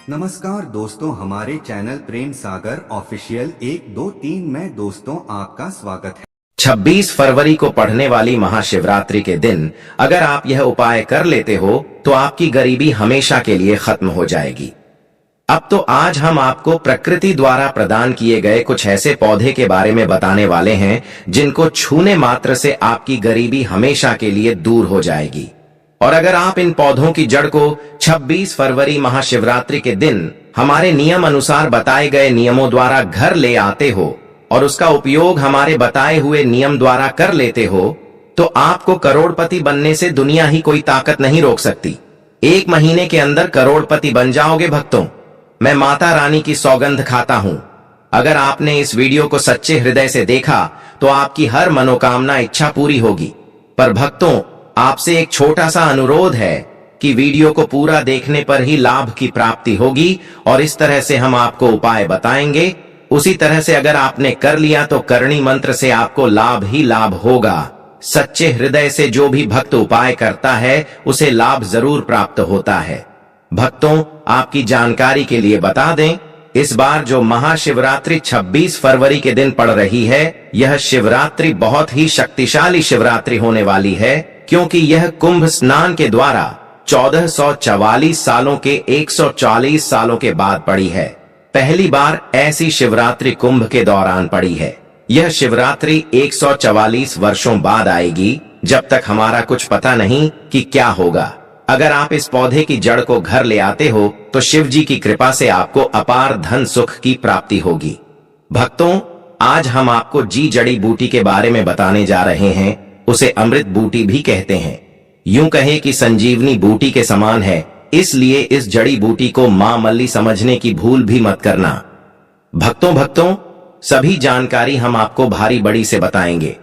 नमस्कार दोस्तों, हमारे चैनल प्रेम सागर ऑफिशियल 1 2 3 में दोस्तों आपका स्वागत है। 26 फरवरी को पढ़ने वाली महाशिवरात्रि के दिन अगर आप यह उपाय कर लेते हो तो आपकी गरीबी हमेशा के लिए खत्म हो जाएगी। अब तो आज हम आपको प्रकृति द्वारा प्रदान किए गए कुछ ऐसे पौधे के बारे में बताने वाले हैं जिनको छूने मात्र से आपकी गरीबी हमेशा के लिए दूर हो जाएगी। और अगर आप इन पौधों की जड़ को 26 फरवरी महाशिवरात्रि के दिन हमारे नियम अनुसार बताए गए नियमों द्वारा घर ले आते हो और उसका उपयोग हमारे बताए हुए नियम द्वारा कर लेते हो तो आपको करोड़पति बनने से दुनिया ही कोई ताकत नहीं रोक सकती। 1 महीने के अंदर करोड़पति बन जाओगे भक्तों। मैं माता रानी की सौगंध खाता हूं। अगर आपने इस वीडियो को सच्चे हृदय से देखा तो आपकी हर मनोकामना इच्छा पूरी होगी। पर भक्तों, आपसे एक छोटा सा अनुरोध है कि वीडियो को पूरा देखने पर ही लाभ की प्राप्ति होगी और इस तरह से हम आपको उपाय बताएंगे, उसी तरह से अगर आपने कर लिया तो करणी मंत्र से आपको लाभ ही लाभ होगा। सच्चे हृदय से जो भी भक्त उपाय करता है उसे लाभ जरूर प्राप्त होता है। भक्तों, आपकी जानकारी के लिए बता दें, इस बार जो महाशिवरात्रि 26 फरवरी के दिन पड़ रही है, यह शिवरात्रि बहुत ही शक्तिशाली शिवरात्रि होने वाली है, क्योंकि यह कुंभ स्नान के द्वारा 1444 सालों के 140 सालों के बाद पड़ी है। पहली बार ऐसी शिवरात्रि कुंभ के दौरान पड़ी है। यह शिवरात्रि 144 वर्षों बाद आएगी, जब तक हमारा कुछ पता नहीं कि क्या होगा। अगर आप इस पौधे की जड़ को घर ले आते हो तो शिव जी की कृपा से आपको अपार धन सुख की प्राप्ति होगी। भक्तों, आज हम आपको जी जड़ी बूटी के बारे में बताने जा रहे हैं। उसे अमृत बूटी भी कहते हैं। यूं कहे कि संजीवनी बूटी के समान है, इसलिए इस जड़ी बूटी को मां मल्ली समझने की भूल भी मत करना। भक्तों, सभी जानकारी हम आपको भारी बड़ी से बताएंगे,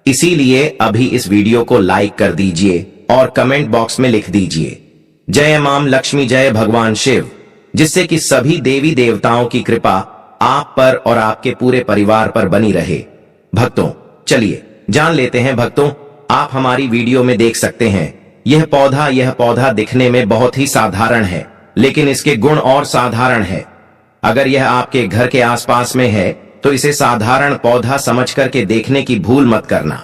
इसीलिए अभी इस वीडियो को लाइक कर दीजिए और कमेंट बॉक्स में लिख दीजिए जय मां लक्ष्मी, जय भगवान शिव, जिससे कि सभी देवी देवताओं की कृपा आप पर और आपके पूरे परिवार पर बनी रहे। भक्तों, चलिए जान लेते हैं। भक्तों, आप हमारी वीडियो में देख सकते हैं, यह पौधा दिखने में बहुत ही साधारण है, लेकिन इसके गुण और साधारण है। अगर यह आपके घर के आसपास में है तो इसे साधारण पौधा समझ करके देखने की भूल मत करना।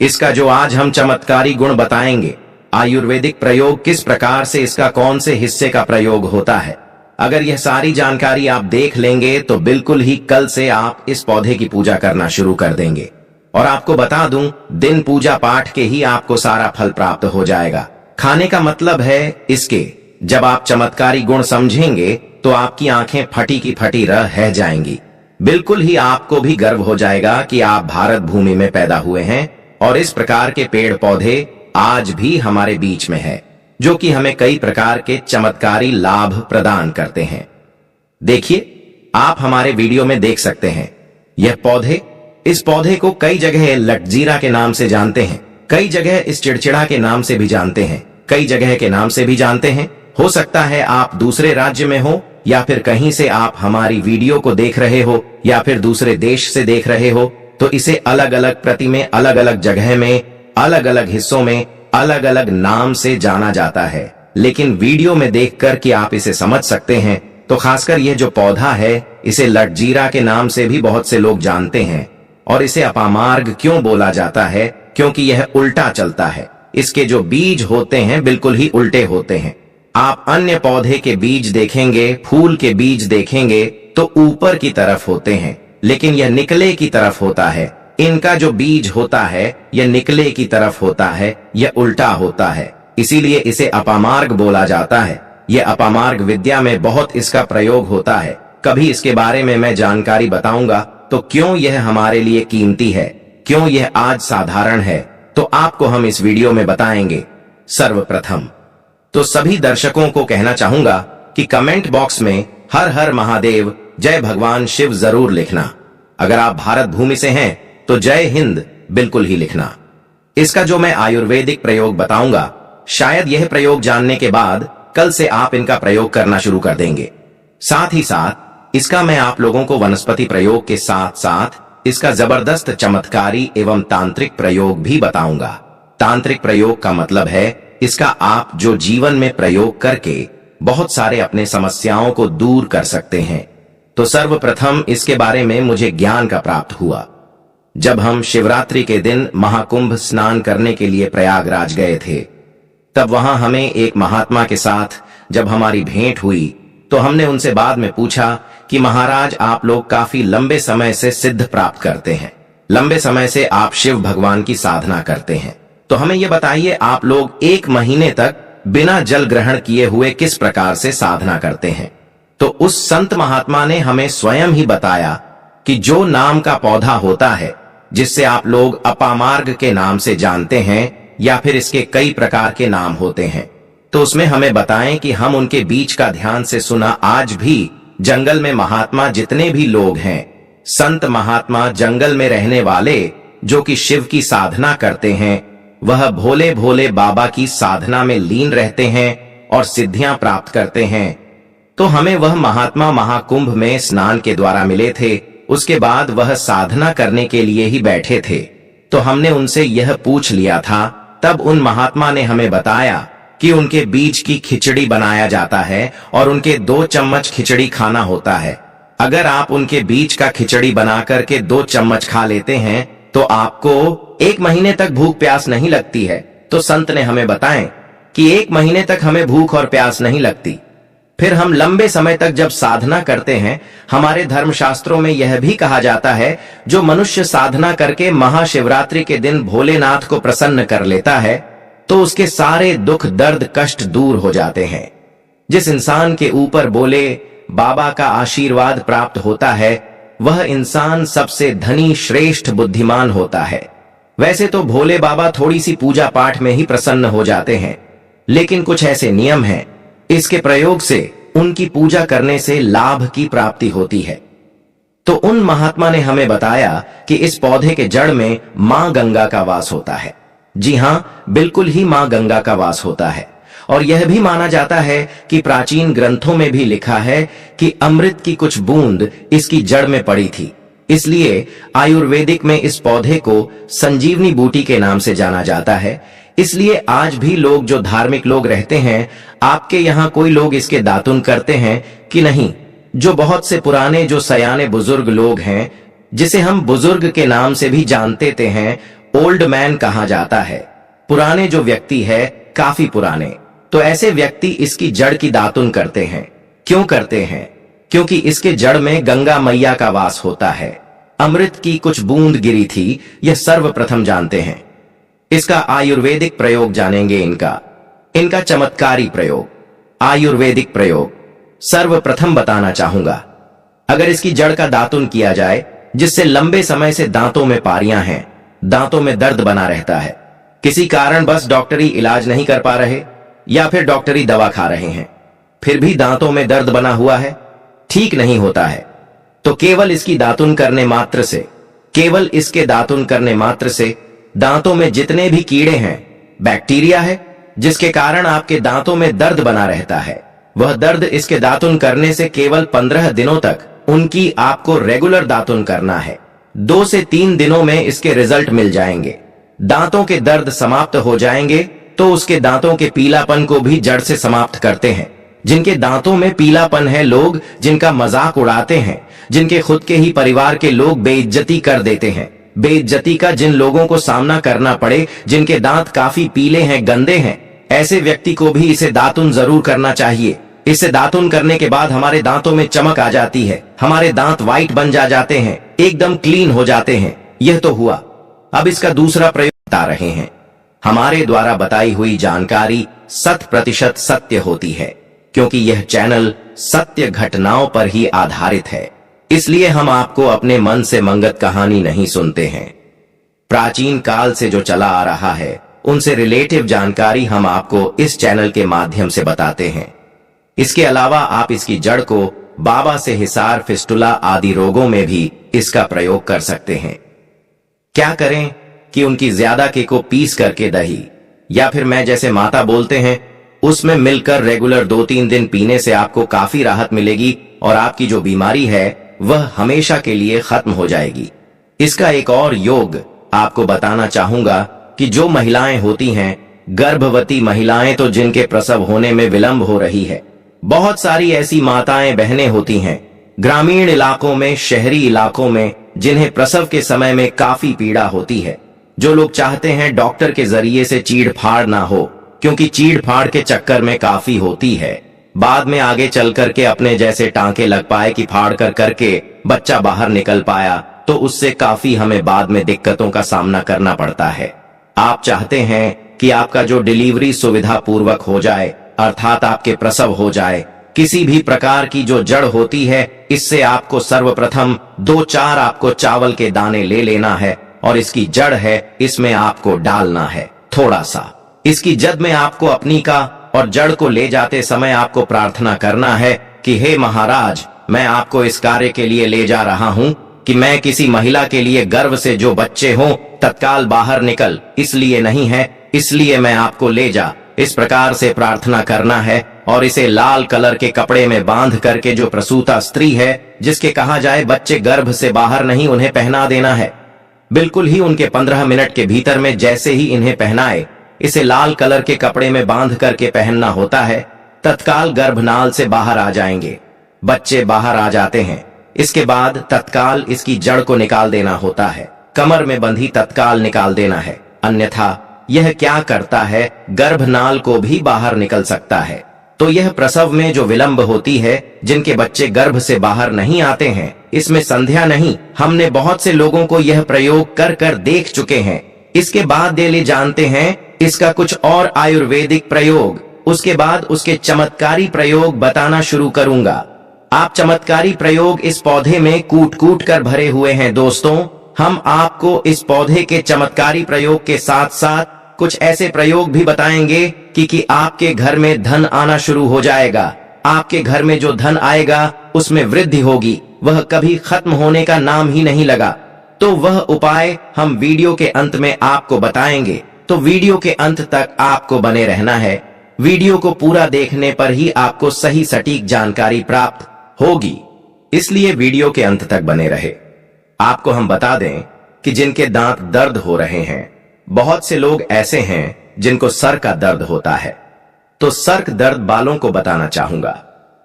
इसका जो आज हम चमत्कारी गुण बताएंगे, आयुर्वेदिक प्रयोग किस प्रकार से, इसका कौन से हिस्से का प्रयोग होता है, अगर यह सारी जानकारी आप देख लेंगे तो बिल्कुल ही कल से आप इस पौधे की पूजा करना शुरू कर देंगे। और आपको बता दूं, दिन पूजा पाठ के ही आपको सारा फल प्राप्त हो जाएगा। खाने का मतलब है इसके, जब आप चमत्कारी गुण समझेंगे तो आपकी आंखें फटी की फटी रह जाएंगी। बिल्कुल ही आपको भी गर्व हो जाएगा कि आप भारत भूमि में पैदा हुए हैं और इस प्रकार के पेड़ पौधे आज भी हमारे बीच में है, जो कि हमें कई प्रकार के चमत्कारी लाभ प्रदान करते हैं। देखिए, आप हमारे वीडियो में देख सकते हैं यह इस पौधे को कई जगह लटजीरा के नाम से जानते हैं, कई जगह इस चिड़चिड़ा के नाम से भी जानते हैं, कई जगह के नाम से भी जानते हैं। हो सकता है आप दूसरे राज्य में हो या फिर कहीं से आप हमारी वीडियो को देख रहे हो या फिर दूसरे देश से देख रहे हो, तो इसे अलग अलग प्रति में, अलग अलग जगह में, अलग अलग हिस्सों में अलग अलग नाम से जाना जाता है। लेकिन वीडियो में देखकर कि आप इसे समझ सकते हैं, तो खासकर यह जो पौधा है, इसे लटजीरा के नाम से भी बहुत से लोग जानते हैं। और इसे अपामार्ग क्यों बोला जाता है? क्योंकि यह उल्टा चलता है। इसके जो बीज होते हैं बिल्कुल ही उल्टे होते हैं। आप अन्य पौधे के बीज देखेंगे, फूल के बीज देखेंगे तो ऊपर की तरफ होते हैं, लेकिन यह निकले की तरफ होता है। इनका जो बीज होता है यह निकले की तरफ होता है, यह उल्टा होता है, इसीलिए इसे अपामार्ग बोला जाता है। यह अपामार्ग विद्या में बहुत इसका प्रयोग होता है। कभी इसके बारे में मैं जानकारी बताऊंगा। तो क्यों यह हमारे लिए कीमती है, क्यों यह आज साधारण है, तो आपको हम इस वीडियो में बताएंगे। सर्वप्रथम तो सभी दर्शकों को कहना चाहूंगा कि कमेंट बॉक्स में हर हर महादेव, जय भगवान शिव जरूर लिखना। अगर आप भारत भूमि से हैं तो जय हिंद बिल्कुल ही लिखना। इसका जो मैं आयुर्वेदिक प्रयोग बताऊंगा, शायद यह प्रयोग जानने के बाद कल से आप इनका प्रयोग करना शुरू कर देंगे। साथ ही साथ इसका मैं आप लोगों को वनस्पति प्रयोग के साथ साथ इसका जबरदस्त चमत्कारी एवं तांत्रिक प्रयोग भी बताऊंगा। तांत्रिक प्रयोग का मतलब है इसका आप जो जीवन में प्रयोग करके बहुत सारे अपने समस्याओं को दूर कर सकते हैं। तो सर्वप्रथम इसके बारे में मुझे ज्ञान का प्राप्त हुआ जब हम शिवरात्रि के दिन महाकुंभ स्नान करने के लिए प्रयागराज गए थे। तब वहां हमें एक महात्मा के साथ जब हमारी भेंट हुई तो हमने उनसे बाद में पूछा कि महाराज, आप लोग काफी लंबे समय से सिद्ध प्राप्त करते हैं, लंबे समय से आप शिव भगवान की साधना करते हैं, तो हमें यह बताइए आप लोग 1 महीने तक बिना जल ग्रहण किए हुए किस प्रकार से साधना करते हैं। तो उस संत महात्मा ने हमें स्वयं ही बताया कि जो नाम का पौधा होता है जिससे आप लोग अपामार्ग के नाम से जानते हैं या फिर इसके कई प्रकार के नाम होते हैं, तो उसमें हमें बताएं कि हम उनके बीच का ध्यान से सुना। आज भी जंगल में महात्मा जितने भी लोग हैं, संत महात्मा जंगल में रहने वाले जो कि शिव की साधना करते हैं, वह भोले भोले बाबा की साधना में लीन रहते हैं और सिद्धियां प्राप्त करते हैं। तो हमें वह महात्मा महाकुंभ में स्नान के द्वारा मिले थे। उसके बाद वह साधना करने के लिए ही बैठे थे, तो हमने उनसे यह पूछ लिया था। तब उन महात्मा ने हमें बताया कि उनके बीज की खिचड़ी बनाया जाता है और उनके 2 चम्मच खिचड़ी खाना होता है। अगर आप उनके बीज का खिचड़ी बना करके 2 चम्मच खा लेते हैं तो आपको 1 महीने तक भूख प्यास नहीं लगती है। तो संत ने हमें बताएं कि 1 महीने तक हमें भूख और प्यास नहीं लगती। फिर हम लंबे समय तक जब साधना करते हैं, हमारे धर्मशास्त्रों में यह भी कहा जाता है, जो मनुष्य साधना करके महाशिवरात्रि के दिन भोलेनाथ को प्रसन्न कर लेता है तो उसके सारे दुख दर्द कष्ट दूर हो जाते हैं। जिस इंसान के ऊपर बोले बाबा का आशीर्वाद प्राप्त होता है, वह इंसान सबसे धनी श्रेष्ठ बुद्धिमान होता है। वैसे तो भोले बाबा थोड़ी सी पूजा पाठ में ही प्रसन्न हो जाते हैं, लेकिन कुछ ऐसे नियम हैं, इसके प्रयोग से उनकी पूजा करने से लाभ की प्राप्ति होती है। तो उन महात्मा ने हमें बताया कि इस पौधे के जड़ में मां गंगा का वास होता है। जी हां, बिल्कुल ही मां गंगा का वास होता है। और यह भी माना जाता है कि प्राचीन ग्रंथों में भी लिखा है कि अमृत की कुछ बूंद इसकी जड़ में पड़ी थी। इसलिए आयुर्वेदिक में इस पौधे को संजीवनी बूटी के नाम से जाना जाता है। इसलिए आज भी लोग जो धार्मिक लोग रहते हैं, आपके यहाँ कोई लोग इसके दातुन करते हैं कि नहीं? जो बहुत से पुराने जो सयाने बुजुर्ग लोग हैं, जिसे हम बुजुर्ग के नाम से भी जानते हैं, ओल्ड मैन कहा जाता है, पुराने जो व्यक्ति है, काफी पुराने, तो ऐसे व्यक्ति इसकी जड़ की दातुन करते हैं। क्यों करते हैं? क्योंकि इसके जड़ में गंगा मैया का वास होता है। अमृत की कुछ बूंद गिरी थी, यह सर्वप्रथम जानते हैं। इसका आयुर्वेदिक प्रयोग जानेंगे। इनका चमत्कारी प्रयोग, आयुर्वेदिक प्रयोग सर्वप्रथम बताना चाहूंगा। अगर इसकी जड़ का दातुन किया जाए, जिससे लंबे समय से दांतों में पारियां हैं, दांतों में दर्द बना रहता है, किसी कारण बस डॉक्टरी इलाज नहीं कर पा रहे या फिर डॉक्टरी दवा खा रहे हैं, फिर भी दांतों में दर्द बना हुआ है, ठीक नहीं होता है, तो केवल इसकी दातुन करने मात्र से, केवल इसके दातुन करने मात्र से दांतों में जितने भी कीड़े हैं, बैक्टीरिया है जिसके कारण आपके दांतों में दर्द बना रहता है, वह दर्द इसके दातुन करने से केवल 15 दिनों तक उनकी आपको रेगुलर दातुन करना है। 2 से 3 दिनों में इसके रिजल्ट मिल जाएंगे। दांतों के दर्द समाप्त हो जाएंगे तो उसके दांतों के पीलापन को भी जड़ से समाप्त करते हैं। जिनके दांतों में पीलापन है, लोग जिनका मजाक उड़ाते हैं, जिनके खुद के ही परिवार के लोग बेइज्जती कर देते हैं, बेइज्जती का जिन लोगों को सामना करना पड़े, जिनके दांत काफी पीले हैं, गंदे हैं, ऐसे व्यक्ति को भी इसे दातुन जरूर करना चाहिए। इसे दातुन करने के बाद हमारे दांतों में चमक आ जाती है, हमारे दांत व्हाइट बन जाते हैं, एकदम क्लीन हो जाते हैं। यह तो हुआ। अब इसका दूसरा प्रयोग बता रहे हैं। हमारे द्वारा बताई हुई जानकारी 100% सत्य होती है, क्योंकि यह चैनल सत्य घटनाओं पर ही आधारित है। इसलिए हम आपको अपने मन से मंगत कहानी नहीं सुनते हैं। प्राचीन काल से जो चला आ रहा है, उनसे रिलेटिव जानकारी हम आपको इस चैनल के माध्यम से बताते हैं। इसके अलावा आप इसकी जड़ को बाबा से हिसार, फिस्टुला आदि रोगों में भी इसका प्रयोग कर सकते हैं। क्या करें कि उनकी ज्यादा के को पीस करके दही या फिर मैं जैसे माता बोलते हैं उसमें मिलकर रेगुलर 2-3 दिन पीने से आपको काफी राहत मिलेगी और आपकी जो बीमारी है वह हमेशा के लिए खत्म हो जाएगी। इसका एक और योग आपको बताना चाहूंगा कि जो महिलाएं होती हैं, गर्भवती महिलाएं, तो जिनके प्रसव होने में विलंब हो रही है, बहुत सारी ऐसी माताएं बहनें होती हैं ग्रामीण इलाकों में, शहरी इलाकों में, जिन्हें प्रसव के समय में काफी पीड़ा होती है। जो लोग चाहते हैं डॉक्टर के जरिए से चीड़ फाड़ ना हो, क्योंकि चीड़ फाड़ के चक्कर में काफी होती है, बाद में आगे चल करके अपने जैसे टांके लग पाए कि फाड़ कर करके बच्चा बाहर निकल पाया, तो उससे काफी हमें बाद में दिक्कतों का सामना करना पड़ता है। आप चाहते हैं कि आपका जो डिलीवरी सुविधा पूर्वक हो जाए, अर्थात आपके प्रसव हो जाए। किसी भी प्रकार की जो जड़ होती है, इससे आपको सर्वप्रथम 2-4 आपको चावल के दाने ले लेना है और इसकी जड़ है, इसमें आपको डालना है थोड़ा सा। इसकी जड़ में आपको अपनी का और जड़ को ले जाते समय आपको प्रार्थना करना है कि हे महाराज, मैं आपको इस कार्य के लिए ले जा रहा हूं कि मैं किसी महिला के लिए गर्भ से जो बच्चे हों तत्काल बाहर निकल, इसलिए नहीं है, इसलिए मैं आपको ले जा। इस प्रकार से प्रार्थना करना है और इसे लाल कलर के कपड़े में बांध करके जो प्रसूता स्त्री है, जिसके कहा जाए बच्चे गर्भ से बाहर नहीं, उन्हें पहना देना है। बिल्कुल ही उनके 15 मिनट के भीतर में जैसे ही इन्हें पहनाए, इसे लाल कलर के कपड़े में बांध करके पहनना होता है, तत्काल गर्भनाल से बाहर आ जाएंगे, बच्चे बाहर आ जाते हैं। इसके बाद तत्काल इसकी जड़ को निकाल देना होता है, कमर में बंधी तत्काल निकाल देना है, अन्यथा यह क्या करता है, गर्भनाल को भी बाहर निकल सकता है। तो यह प्रसव में जो विलंब होती है, जिनके बच्चे गर्भ से बाहर नहीं आते हैं, इसमें संध्या नहीं। हमने बहुत से लोगों को यह प्रयोग कर कर देख चुके हैं। इसके बाद ले जानते हैं इसका कुछ और आयुर्वेदिक प्रयोग, उसके बाद उसके चमत्कारी प्रयोग बताना शुरू करूंगा। आप चमत्कारी प्रयोग इस पौधे में कूट कूट कर भरे हुए हैं दोस्तों। हम आपको इस पौधे के चमत्कारी प्रयोग के साथ साथ कुछ ऐसे प्रयोग भी बताएंगे कि आपके घर में धन आना शुरू हो जाएगा। आपके घर में जो धन आएगा उसमें वृद्धि होगी, वह कभी खत्म होने का नाम ही नहीं लगा। तो वह उपाय हम वीडियो के अंत में आपको बताएंगे, तो वीडियो के अंत तक आपको बने रहना है। वीडियो को पूरा देखने पर ही आपको सही सटीक जानकारी प्राप्त होगी, इसलिए वीडियो के अंत तक बने रहे। आपको हम बता दें कि जिनके दांत दर्द हो रहे हैं, बहुत से लोग ऐसे हैं जिनको सर का दर्द होता है, तो सर दर्द बालों को बताना चाहूंगा।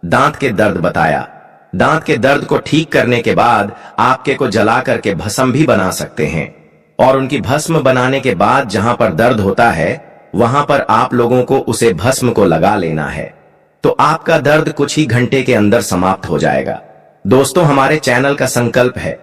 दांत के दर्द बताया, दांत के दर्द को ठीक करने के बाद आपके को जला करके भस्म भी बना सकते हैं, और उनकी भस्म बनाने के बाद जहां पर दर्द होता है वहां पर आप लोगों को उसे भस्म को लगा लेना है, तो आपका दर्द कुछ ही घंटे के अंदर समाप्त हो जाएगा। दोस्तों, हमारे चैनल का संकल्प है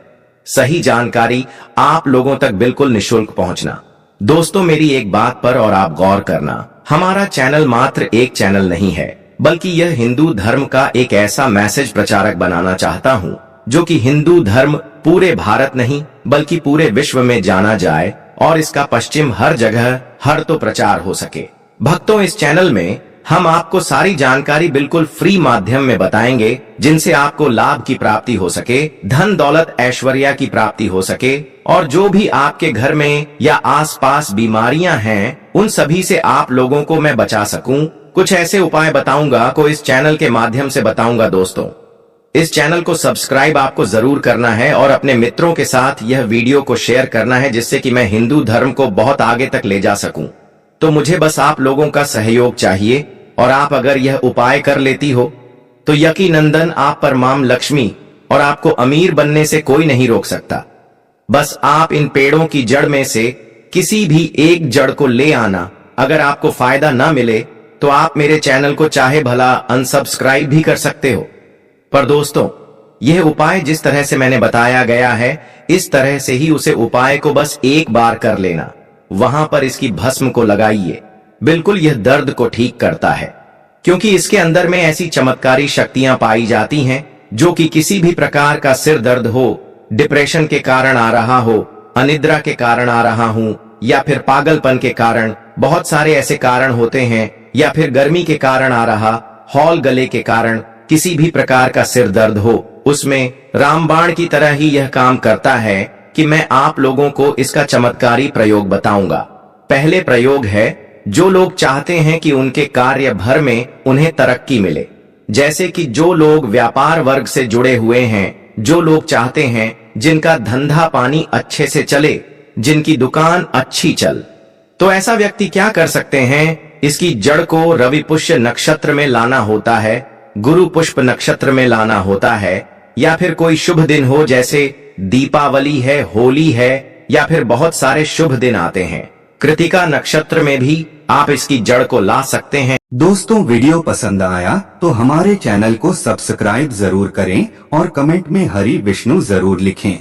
सही जानकारी आप लोगों तक बिल्कुल निशुल्क पहुंचना। दोस्तों, मेरी एक बात पर और आप गौर करना, हमारा चैनल मात्र एक चैनल नहीं है, बल्कि यह हिंदू धर्म का एक ऐसा मैसेज प्रचारक बनाना चाहता हूं जो कि हिंदू धर्म पूरे भारत नहीं बल्कि पूरे विश्व में जाना जाए और इसका पश्चिम हर जगह हर तो प्रचार हो सके। भक्तों, इस चैनल में हम आपको सारी जानकारी बिल्कुल फ्री माध्यम में बताएंगे, जिनसे आपको लाभ की प्राप्ति हो सके, धन दौलत ऐश्वर्या की प्राप्ति हो सके, और जो भी आपके घर में या आसपास बीमारियां हैं उन सभी से आप लोगों को मैं बचा सकूं। कुछ ऐसे उपाय बताऊंगा को इस चैनल के माध्यम से बताऊंगा। दोस्तों, इस चैनल को सब्सक्राइब आपको जरूर करना है और अपने मित्रों के साथ यह वीडियो को शेयर करना है, जिससे कि मैं हिंदू धर्म को बहुत आगे तक ले जा सकूं। तो मुझे बस आप लोगों का सहयोग चाहिए, और आप अगर यह उपाय कर लेती हो तो यकीनंदन आप पर मां लक्ष्मी और आपको अमीर बनने से कोई नहीं रोक सकता। बस आप इन पेड़ों की जड़ में से किसी भी एक जड़ को ले आना। अगर आपको फायदा ना मिले तो आप मेरे चैनल को चाहे भला अनसब्सक्राइब भी कर सकते हो, पर दोस्तों, यह उपाय जिस तरह से मैंने बताया गया है, इस तरह से ही उसे उपाय को बस एक बार कर लेना, वहां पर इसकी भस्म को लगाइए। बिल्कुल यह दर्द को ठीक करता है, क्योंकि इसके अंदर में ऐसी चमत्कारी शक्तियां पाई जाती हैं जो कि किसी भी प्रकार का सिर दर्द हो, डिप्रेशन के कारण आ रहा हो, अनिद्रा के कारण आ रहा हूं, या फिर पागलपन के कारण, बहुत सारे ऐसे कारण होते हैं, या फिर गर्मी के कारण आ रहा, हॉल गले के कारण किसी भी प्रकार का सिर दर्द हो, उसमें रामबाण की तरह ही यह काम करता है कि मैं आप लोगों को इसका चमत्कारी प्रयोग बताऊंगा। पहले प्रयोग है, जो लोग चाहते हैं कि उनके कार्य भर में उन्हें तरक्की मिले, जैसे कि जो लोग व्यापार वर्ग से जुड़े हुए हैं, जो लोग चाहते हैं जिनका धंधा पानी अच्छे से चले, जिनकी दुकान अच्छी चल, तो ऐसा व्यक्ति क्या कर सकते हैं, इसकी जड़ को रवि पुष्य नक्षत्र में लाना होता है। गुरु पुष्प नक्षत्र में लाना होता है, या फिर कोई शुभ दिन हो जैसे दीपावली है, होली है, या फिर बहुत सारे शुभ दिन आते हैं, कृतिका नक्षत्र में भी आप इसकी जड़ को ला सकते हैं। दोस्तों वीडियो पसंद आया तो हमारे चैनल को सब्सक्राइब जरूर करें और कमेंट में हरि विष्णु जरूर लिखें।